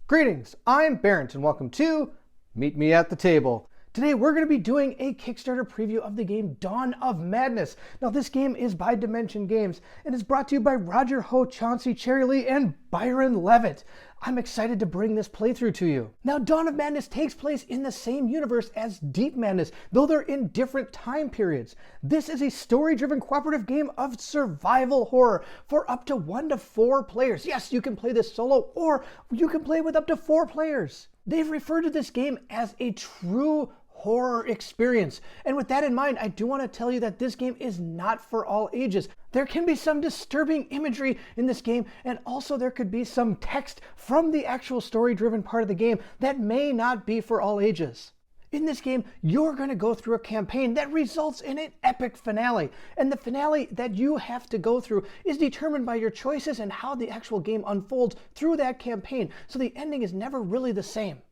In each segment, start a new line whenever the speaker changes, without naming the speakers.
Greetings, I'm Barrett and welcome to Meet Me at the Table. Today we're going to be doing a Kickstarter preview of the game Dawn of Madness. Now this game is by Dimension Games and is brought to you by Roger Ho, Chauncey Cherry Lee, and Byron Levitt. I'm excited to bring this playthrough to you. Now Dawn of Madness takes place in the same universe as Deep Madness, though they're in different time periods. This is a story-driven cooperative game of survival horror for up to 1 to 4 players. Yes, you can play this solo or you can play with up to 4 players. They've referred to this game as a true horror experience. And with that in mind, I do want to tell you that this game is not for all ages. There can be some disturbing imagery in this game, and also there could be some text from the actual story-driven part of the game that may not be for all ages. In this game, you're going to go through a campaign that results in an epic finale. And the finale that you have to go through is determined by your choices and how the actual game unfolds through that campaign. So the ending is never really the same.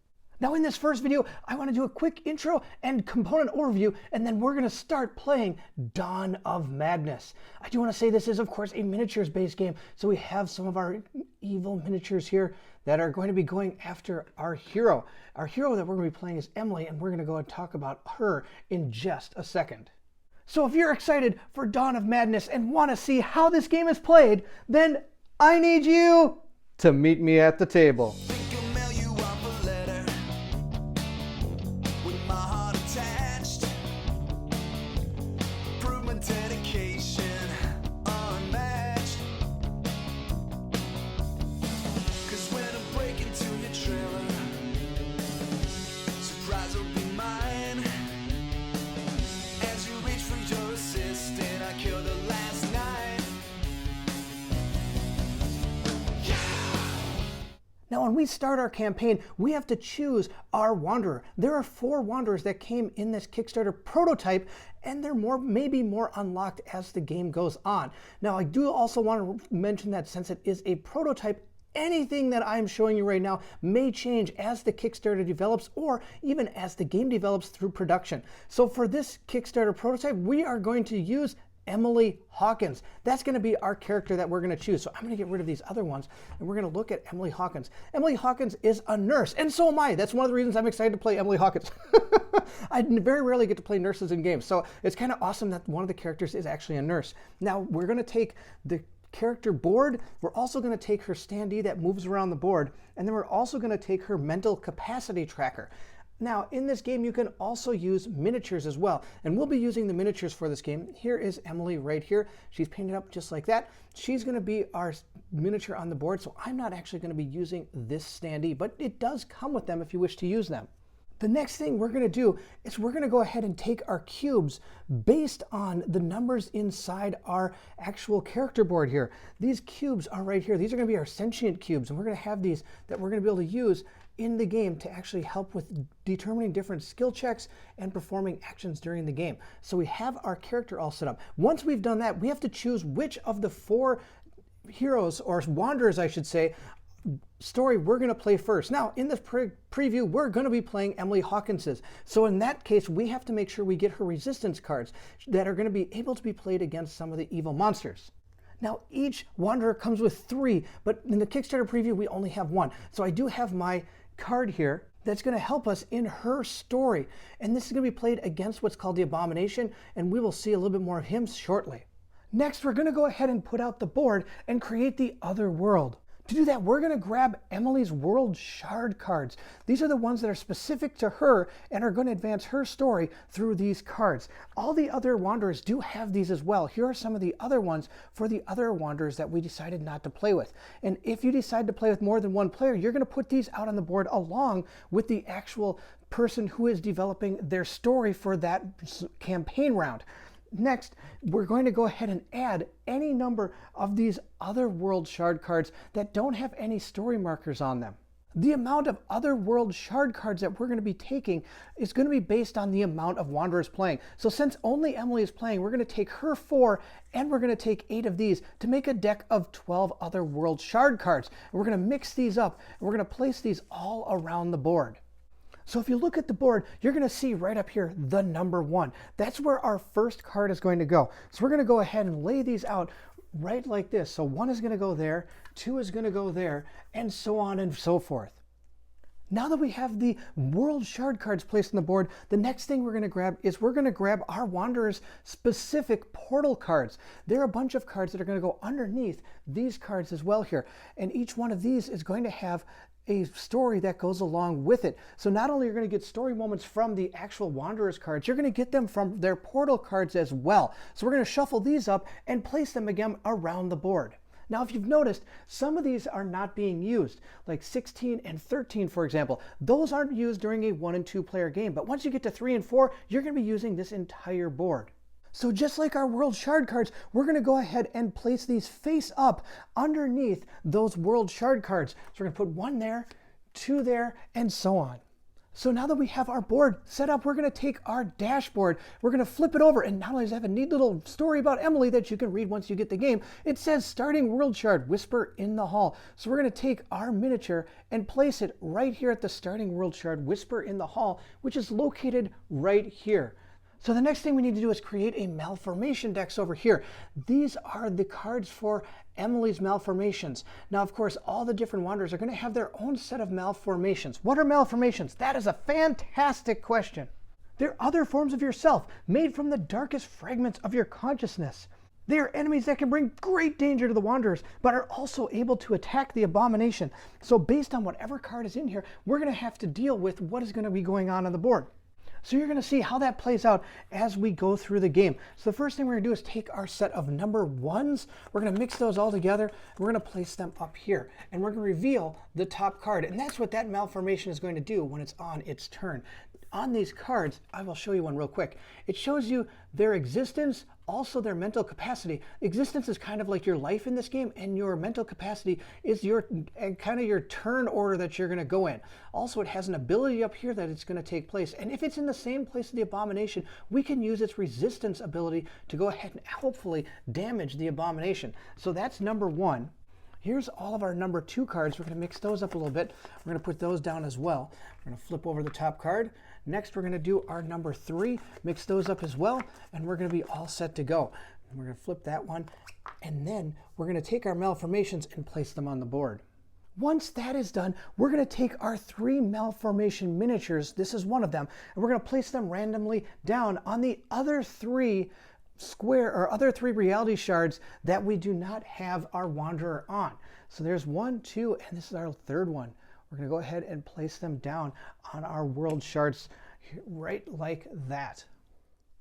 Now in this first video, I want to do a quick intro and component overview, and then we're going to start playing Dawn of Madness. I do want to say this is, of course, a miniatures-based game, so we have some of our evil miniatures here that are going to be going after our hero. Our hero that we're going to be playing is Emily, and we're going to go and talk about her in just a second. So if you're excited for Dawn of Madness and want to see how this game is played, then I need you to meet me at the table. Now, when we start our campaign, we have to choose our wanderer. There are 4 wanderers that came in this Kickstarter prototype, and they're maybe more unlocked as the game goes on. Now, I do also want to mention that since it is a prototype, anything that I'm showing you right now may change as the Kickstarter develops or even as the game develops through production. So for this Kickstarter prototype, we are going to use Emily Hawkins. That's going to be our character that we're going to choose. So I'm going to get rid of these other ones and we're going to look at Emily Hawkins. Emily Hawkins is a nurse, and so am I. That's one of the reasons I'm excited to play Emily Hawkins. I very rarely get to play nurses in games, so it's kind of awesome that one of the characters is actually a nurse. Now we're going to take the character board. We're also going to take her standee that moves around the board, and then we're also going to take her mental capacity tracker. Now, in this game, you can also use miniatures as well, and we'll be using the miniatures for this game. Here is Emily right here. She's painted up just like that. She's going to be our miniature on the board, so I'm not actually going to be using this standee, but it does come with them if you wish to use them. The next thing we're going to do is we're going to go ahead and take our cubes based on the numbers inside our actual character board here. These cubes are right here. These are going to be our sentient cubes, and we're going to have these that we're going to be able to use in the game to actually help with determining different skill checks and performing actions during the game. So we have our character all set up. Once we've done that, we have to choose which of the 4 heroes, or wanderers I should say, story we're going to play first. Now, in this preview, we're going to be playing Emily Hawkins's. So in that case, we have to make sure we get her resistance cards that are going to be able to be played against some of the evil monsters. Now, each wanderer comes with 3, but in the Kickstarter preview, we only have 1. So I do have my card here that's going to help us in her story. And this is going to be played against what's called the Abomination, and we will see a little bit more of him shortly. Next, we're going to go ahead and put out the board and create the other world. To do that, we're going to grab Emily's World Shard cards. These are the ones that are specific to her and are going to advance her story through these cards. All the other wanderers do have these as well. Here are some of the other ones for the other wanderers that we decided not to play with. And if you decide to play with more than one player, you're going to put these out on the board along with the actual person who is developing their story for that campaign round. Next, we're going to go ahead and add any number of these other world shard cards that don't have any story markers on them. The amount of other world shard cards that we're going to be taking is going to be based on the amount of wanderers playing. So since only Emily is playing, we're going to take her 4 and we're going to take 8 of these to make a deck of 12 other world shard cards. And we're going to mix these up and we're going to place these all around the board. So if you look at the board, you're going to see right up here the number 1. That's where our first card is going to go. So we're going to go ahead and lay these out right like this. So 1 is going to go there, 2 is going to go there, and so on and so forth. Now that we have the world shard cards placed on the board, the next thing we're going to grab is our Wanderer's specific portal cards. There are a bunch of cards that are going to go underneath these cards as well here. And each one of these is going to have a story that goes along with it. So not only are you going to get story moments from the actual Wanderer's cards, you're going to get them from their portal cards as well. So we're going to shuffle these up and place them again around the board. Now, if you've noticed, some of these are not being used, like 16 and 13, for example. Those aren't used during a 1 and 2 player game, but once you get to 3 and 4, you're going to be using this entire board. So just like our world shard cards, we're going to go ahead and place these face up underneath those world shard cards. So we're going to put 1 there, 2 there, and so on. So now that we have our board set up, we're going to take our dashboard, we're going to flip it over, and not only does it have a neat little story about Emily that you can read once you get the game, it says starting world shard, whisper in the hall. So we're going to take our miniature and place it right here at the starting world shard, whisper in the hall, which is located right here. So the next thing we need to do is create a malformation decks over here. These are the cards for Emily's malformations. Now, of course, all the different wanderers are going to have their own set of malformations. What are malformations? That is a fantastic question. They're other forms of yourself, made from the darkest fragments of your consciousness. They are enemies that can bring great danger to the wanderers, but are also able to attack the abomination. So based on whatever card is in here, we're going to have to deal with what is going to be going on the board. So you're going to see how that plays out as we go through the game. So the first thing we're going to do is take our set of number 1s. We're going to mix those all together. We're going to place them up here. And we're going to reveal the top card. And that's what that malformation is going to do when it's on its turn. On these cards, I will show you one real quick. It shows you their existence, also their mental capacity. Existence is kind of like your life in this game, and your mental capacity is your kind of your turn order that you're going to go in. Also, it has an ability up here that it's going to take place. And if it's in the same place as the abomination, we can use its resistance ability to go ahead and hopefully damage the abomination. So that's number 1. Here's all of our number 2 cards. We're going to mix those up a little bit. We're going to put those down as well. We're going to flip over the top card. Next, we're going to do our number 3, mix those up as well, and we're going to be all set to go. And we're going to flip that one, and then we're going to take our malformations and place them on the board. Once that is done, we're going to take our 3 malformation miniatures, this is one of them, and we're going to place them randomly down on the other 3 reality shards that we do not have our wanderer on. So there's 1, 2, and this is our 3rd one. We're going to go ahead and place them down on our world shards right like that.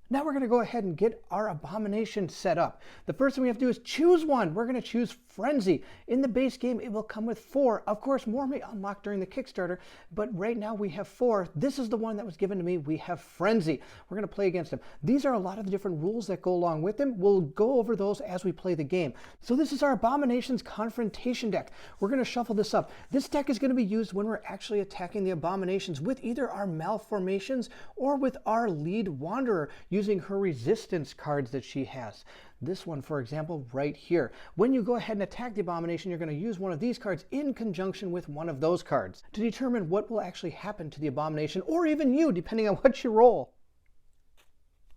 Now we're going to go ahead and get our abomination set up. The first thing we have to do is choose one. We're going to choose Frenzy. In the base game, it will come with 4. Of course, more may unlock during the Kickstarter, but right now we have 4. This is the one that was given to me. We have Frenzy. We're going to play against him. These are a lot of the different rules that go along with them. We'll go over those as we play the game. So this is our Abomination's Confrontation deck. We're going to shuffle this up. This deck is going to be used when we're actually attacking the abominations with either our malformations or with our lead wanderer using her resistance cards that she has. This one, for example, right here. When you go ahead and attack the abomination, you're going to use one of these cards in conjunction with one of those cards to determine what will actually happen to the abomination, or even you, depending on what you roll.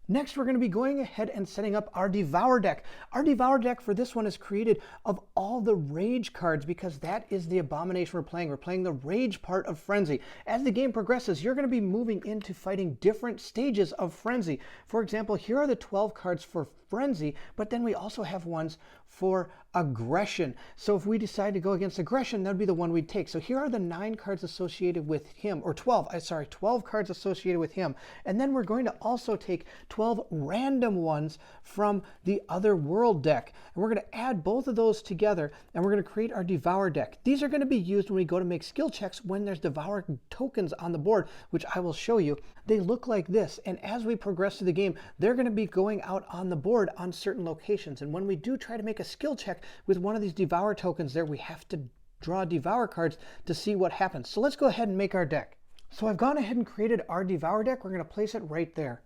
Next, we're going to be going ahead and setting up our Devour deck. Our Devour deck for this one is created of all the Rage cards because that is the abomination we're playing. We're playing the Rage part of Frenzy. As the game progresses, you're going to be moving into fighting different stages of Frenzy. For example, here are the 12 cards for Frenzy, but then we also have ones for Aggression. So if we decide to go against Aggression, that would be the one we'd take. So here are the 9 cards associated with him, or 12 cards associated with him. And then we're going to also take 12 random ones from the other world deck. And we're going to add both of those together, and we're going to create our Devour deck. These are going to be used when we go to make skill checks when there's Devour tokens on the board, which I will show you. They look like this, and as we progress through the game, they're going to be going out on the board on certain locations. And when we do try to make a skill check with one of these Devour tokens there, we have to draw Devour cards to see what happens. So let's go ahead and make our deck. So I've gone ahead and created our Devour deck. We're going to place it right there.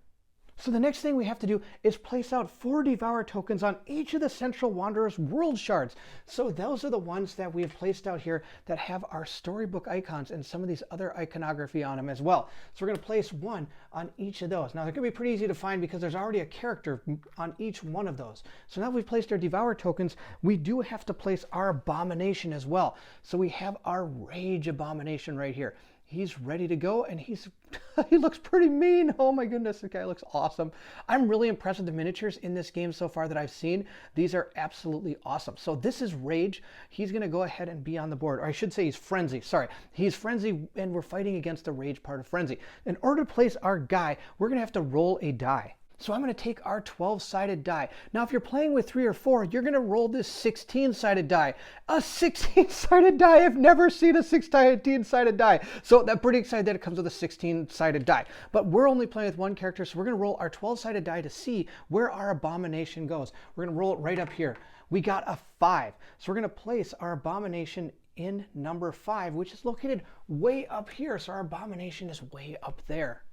So the next thing we have to do is place out 4 Devour tokens on each of the Central Wanderer's world shards. So those are the ones that we have placed out here that have our storybook icons and some of these other iconography on them as well. So we're going to place one on each of those. Now they're going to be pretty easy to find because there's already a character on each one of those. So now we've placed our Devour tokens, we do have to place our Abomination as well. So we have our Rage Abomination right here. He's ready to go, and he looks pretty mean. Oh my goodness, this guy looks awesome. I'm really impressed with the miniatures in this game so far that I've seen. These are absolutely awesome. So this is Rage. He's going to go ahead and be on the board. Or I should say he's Frenzy. Sorry. He's Frenzy, and we're fighting against the Rage part of Frenzy. In order to place our guy, we're going to have to roll a die. So I'm going to take our 12-sided die. Now, if you're playing with 3 or 4, you're going to roll this 16-sided die. A 16-sided die! I've never seen a 16-sided die. So I'm pretty excited that it comes with a 16-sided die. But we're only playing with one character, so we're going to roll our 12-sided die to see where our Abomination goes. We're going to roll it right up here. We got a 5. So we're going to place our Abomination in number 5, which is located way up here. So our Abomination is way up there.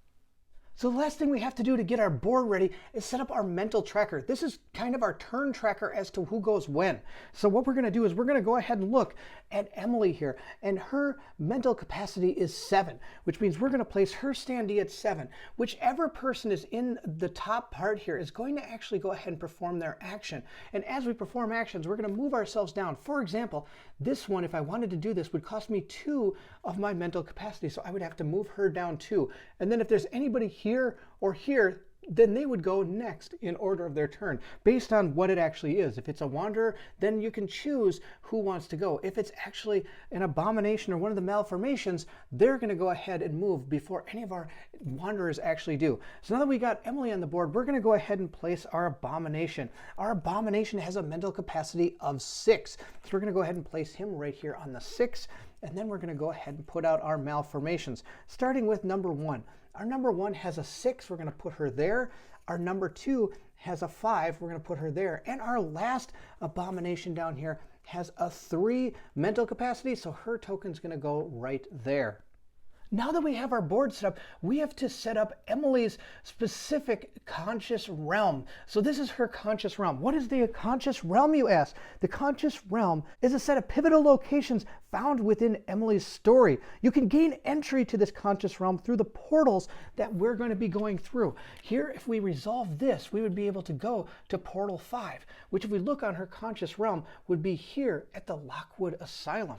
So the last thing we have to do to get our board ready is set up our mental tracker. This is kind of our turn tracker as to who goes when. So what we're going to do is we're going to go ahead and look at Emily here, and her mental capacity is 7, which means we're going to place her standee at 7. Whichever person is in the top part here is going to actually go ahead and perform their action. And as we perform actions, we're going to move ourselves down. For example, this one, if I wanted to do this, would cost me 2 of my mental capacity. So I would have to move her down 2. And then if there's anybody here or here, then they would go next in order of their turn based on what it actually is. If it's a Wanderer, then you can choose who wants to go. If it's actually an Abomination or one of the Malformations, they're going to go ahead and move before any of our Wanderers actually do. So now that we got Emily on the board, we're going to go ahead and place our Abomination. Our Abomination has a mental capacity of 6. So we're going to go ahead and place him right here on the 6. And then we're going to go ahead and put out our Malformations, starting with number 1. Our number 1 has a 6, we're going to put her there. Our number 2 has a 5, we're going to put her there. And our last Abomination down here has a 3 mental capacity, so her token's going to go right there. Now that we have our board set up, we have to set up Emily's specific conscious realm. So this is her conscious realm. What is the conscious realm, you ask? The conscious realm is a set of pivotal locations found within Emily's story. You can gain entry to this conscious realm through the portals that we're going to be going through. Here, if we resolve this, we would be able to go to portal 5, which if we look on her conscious realm would be here at the Lockwood Asylum.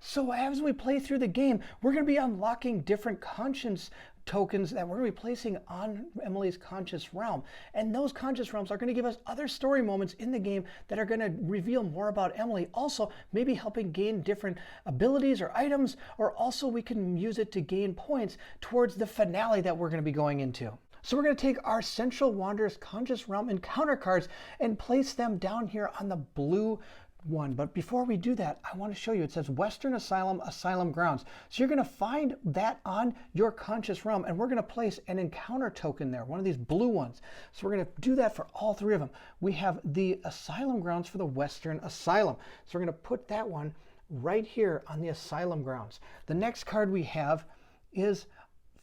So as we play through the game, we're going to be unlocking different conscience tokens that we're going to be placing on Emily's conscious realm. And those conscious realms are going to give us other story moments in the game that are going to reveal more about Emily. Also, maybe helping gain different abilities or items, or also we can use it to gain points towards the finale that we're going to be going into. So we're going to take our Central Wanderer's Conscious Realm encounter cards and place them down here on the blue one. But before we do that, I want to show you, it says Western Asylum, Asylum Grounds. So you're going to find that on your conscious realm, and we're going to place an encounter token there, one of these blue ones. So we're going to do that for all 3 of them. We have the Asylum Grounds for the Western Asylum. So we're going to put that one right here on the Asylum Grounds. The next card we have is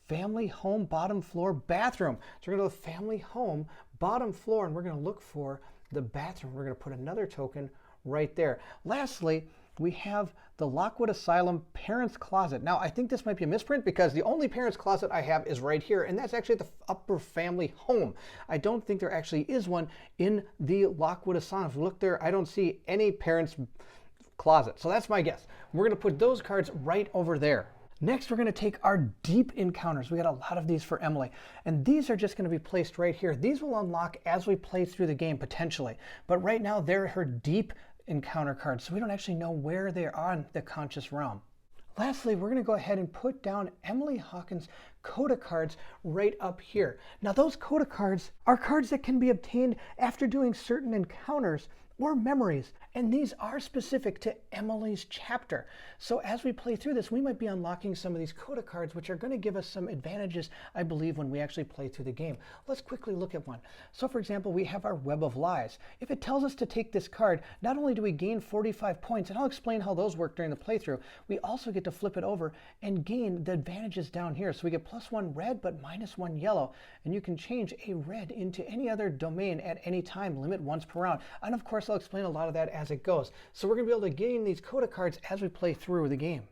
Family Home, Bottom Floor, Bathroom. So we're going to go to Family Home, Bottom Floor, and we're going to look for the bathroom. We're going to put another token right there. Lastly, we have the Lockwood Asylum Parents Closet. Now, I think this might be a misprint because the only Parents Closet I have is right here, and that's actually at the upper family home. I don't think there actually is one in the Lockwood Asylum. If you look there, I don't see any Parents Closet. So that's my guess. We're going to put those cards right over there. Next, we're going to take our deep encounters. We got a lot of these for Emily, and these are just going to be placed right here. These will unlock as we play through the game potentially, but right now they're her deep encounter cards, so we don't actually know where they are on the conscious realm. Lastly, we're going to go ahead and put down Emily Hawkins' Coda cards right up here. Now those Coda cards are cards that can be obtained after doing certain encounters or memories. And these are specific to Emily's chapter. So as we play through this, we might be unlocking some of these coda cards, which are going to give us some advantages, I believe, when we actually play through the game. Let's quickly look at one. So for example, we have our Web of Lies. If it tells us to take this card, not only do we gain 45 points, and I'll explain how those work during the playthrough, we also get to flip it over and gain the advantages down here. So we get +1 red, but -1 yellow. And you can change a red into any other domain at any time, limit once per round. And of course, I'll explain a lot of that as it goes. So we're going to be able to gain these coda cards as we play through the game.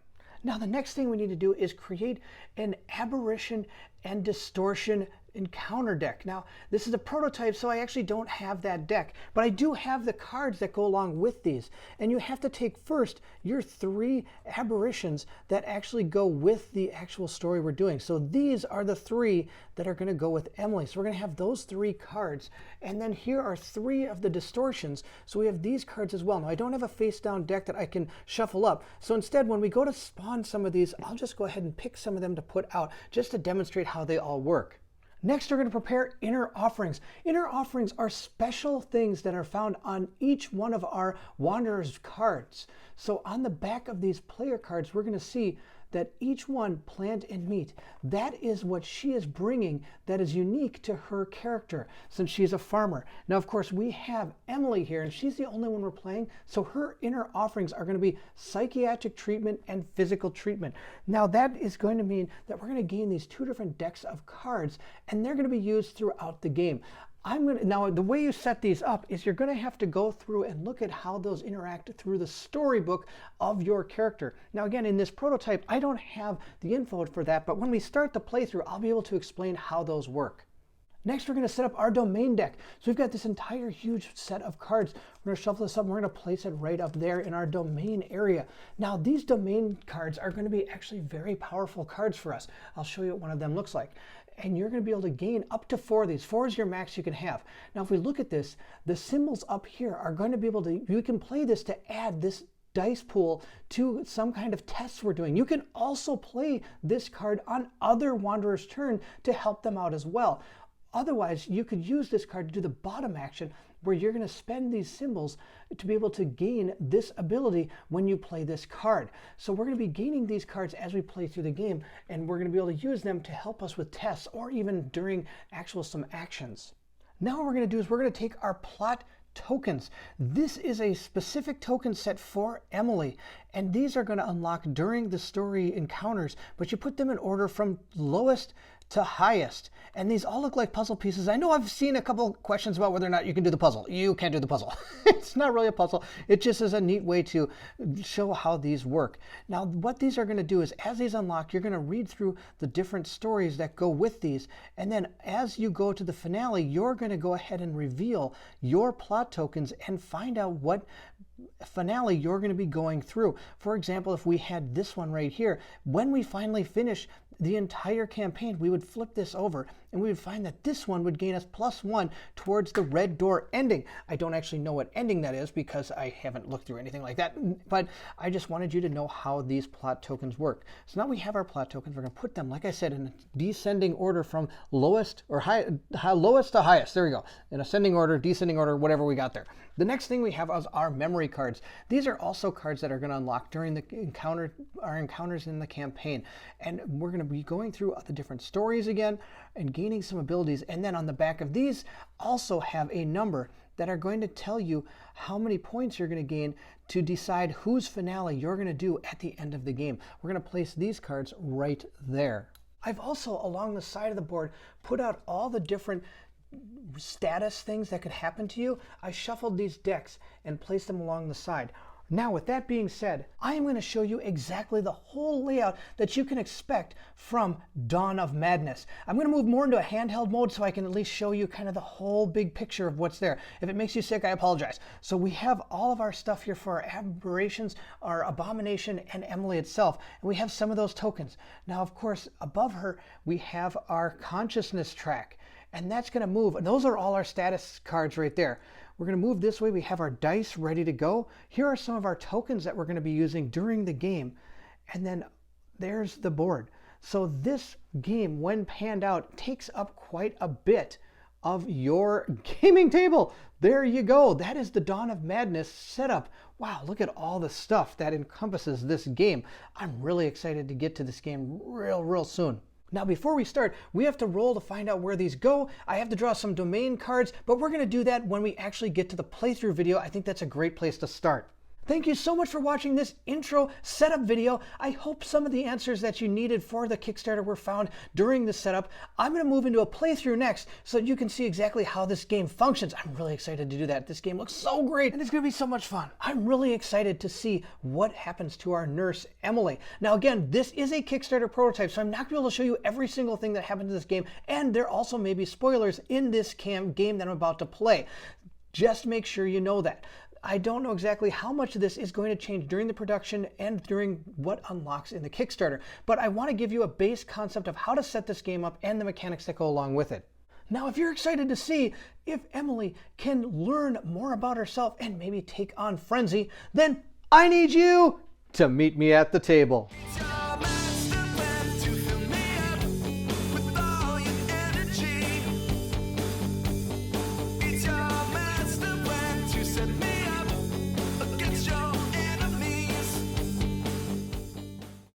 Now, the next thing we need to do is create an aberration and distortion encounter deck. Now, this is a prototype, so I actually don't have that deck, but I do have the cards that go along with these. And you have to take first your 3 aberrations that actually go with the actual story we're doing. So these are the 3 that are going to go with Emily. So we're going to have those 3 cards. And then here are 3 of the distortions. So we have these cards as well. Now, I don't have a face down deck that I can shuffle up. So instead, when we go to spawn some of these, I'll just go ahead and pick some of them to put out just to demonstrate how they all work. Next, we're going to prepare inner offerings. Inner offerings are special things that are found on each one of our Wanderer's cards. So on the back of these player cards, we're going to see that each one, plant and meat, that is what she is bringing that is unique to her character since she's a farmer. Now, of course, we have Emily here, and she's the only one we're playing, so her inner offerings are going to be psychiatric treatment and physical treatment. Now, that is going to mean that we're going to gain these 2 different decks of cards, and they're going to be used throughout the game. Now, the way you set these up is you're going to have to go through and look at how those interact through the storybook of your character. Now, again, in this prototype, I don't have the info for that, but when we start the playthrough, I'll be able to explain how those work. Next, we're going to set up our domain deck. So we've got this entire huge set of cards. We're going to shuffle this up, and we're going to place it right up there in our domain area. Now, these domain cards are going to be actually very powerful cards for us. I'll show you what one of them looks like. And you're going to be able to gain up to 4 of these. 4 is your max you can have. Now, if we look at this, the symbols up here are going to be able to, you can play this to add this dice pool to some kind of tests we're doing. You can also play this card on other Wanderers' turn to help them out as well. Otherwise, you could use this card to do the bottom action where you're going to spend these symbols to be able to gain this ability when you play this card. So we're going to be gaining these cards as we play through the game, and we're going to be able to use them to help us with tests or even during some actions. Now what we're going to do is we're going to take our plot tokens. This is a specific token set for Emily, and these are going to unlock during the story encounters, but you put them in order from lowest to highest. And these all look like puzzle pieces. I know I've seen a couple questions about whether or not you can do the puzzle. You can't do the puzzle. It's not really a puzzle. It just is a neat way to show how these work. Now, what these are going to do is as these unlock, you're going to read through the different stories that go with these. And then as you go to the finale, you're going to go ahead and reveal your plot tokens and find out what finale you're going to be going through. For example, if we had this one right here, when we finally finish the entire campaign, we would flip this over and we would find that this one would gain us +1 towards the red door ending. I don't actually know what ending that is because I haven't looked through anything like that, but I just wanted you to know how these plot tokens work. So now we have our plot tokens. We're going to put them, like I said, in a descending order from lowest or lowest to highest. There we go. In ascending order, descending order, whatever we got there. The next thing we have is our memory cards. These are also cards that are going to unlock during the our encounters in the campaign. And we're going to be going through the different stories again and gaining some abilities. And then on the back of these also have a number that are going to tell you how many points you're going to gain to decide whose finale you're going to do at the end of the game. We're going to place these cards right there. I've also, along the side of the board, put out all the different status things that could happen to you. I shuffled these decks and placed them along the side. Now, with that being said, I am going to show you exactly the whole layout that you can expect from Dawn of Madness. I'm going to move more into a handheld mode so I can at least show you kind of the whole big picture of what's there. If it makes you sick, I apologize. So we have all of our stuff here for our aberrations, our abomination, and Emily itself. And we have some of those tokens. Now, of course, above her, we have our consciousness track. And that's going to move. And those are all our status cards right there. We're going to move this way. We have our dice ready to go. Here are some of our tokens that we're going to be using during the game. And then there's the board. So this game, when panned out, takes up quite a bit of your gaming table. There you go. That is the Dawn of Madness setup. Wow, look at all the stuff that encompasses this game. I'm really excited to get to this game real soon. Now, before we start, we have to roll to find out where these go. I have to draw some domain cards, but we're going to do that when we actually get to the playthrough video. I think that's a great place to start. Thank you so much for watching this intro setup video. I hope some of the answers that you needed for the Kickstarter were found during the setup. I'm going to move into a playthrough next so that you can see exactly how this game functions. I'm really excited to do that. This game looks so great and it's going to be so much fun. I'm really excited to see what happens to our nurse, Emily. Now again, this is a Kickstarter prototype, so I'm not going to be able to show you every single thing that happens in this game, and there also may be spoilers in this game that I'm about to play. Just make sure you know that. I don't know exactly how much of this is going to change during the production and during what unlocks in the Kickstarter, but I want to give you a base concept of how to set this game up and the mechanics that go along with it. Now, if you're excited to see if Emily can learn more about herself and maybe take on Frenzy, then I need you to meet me at the table.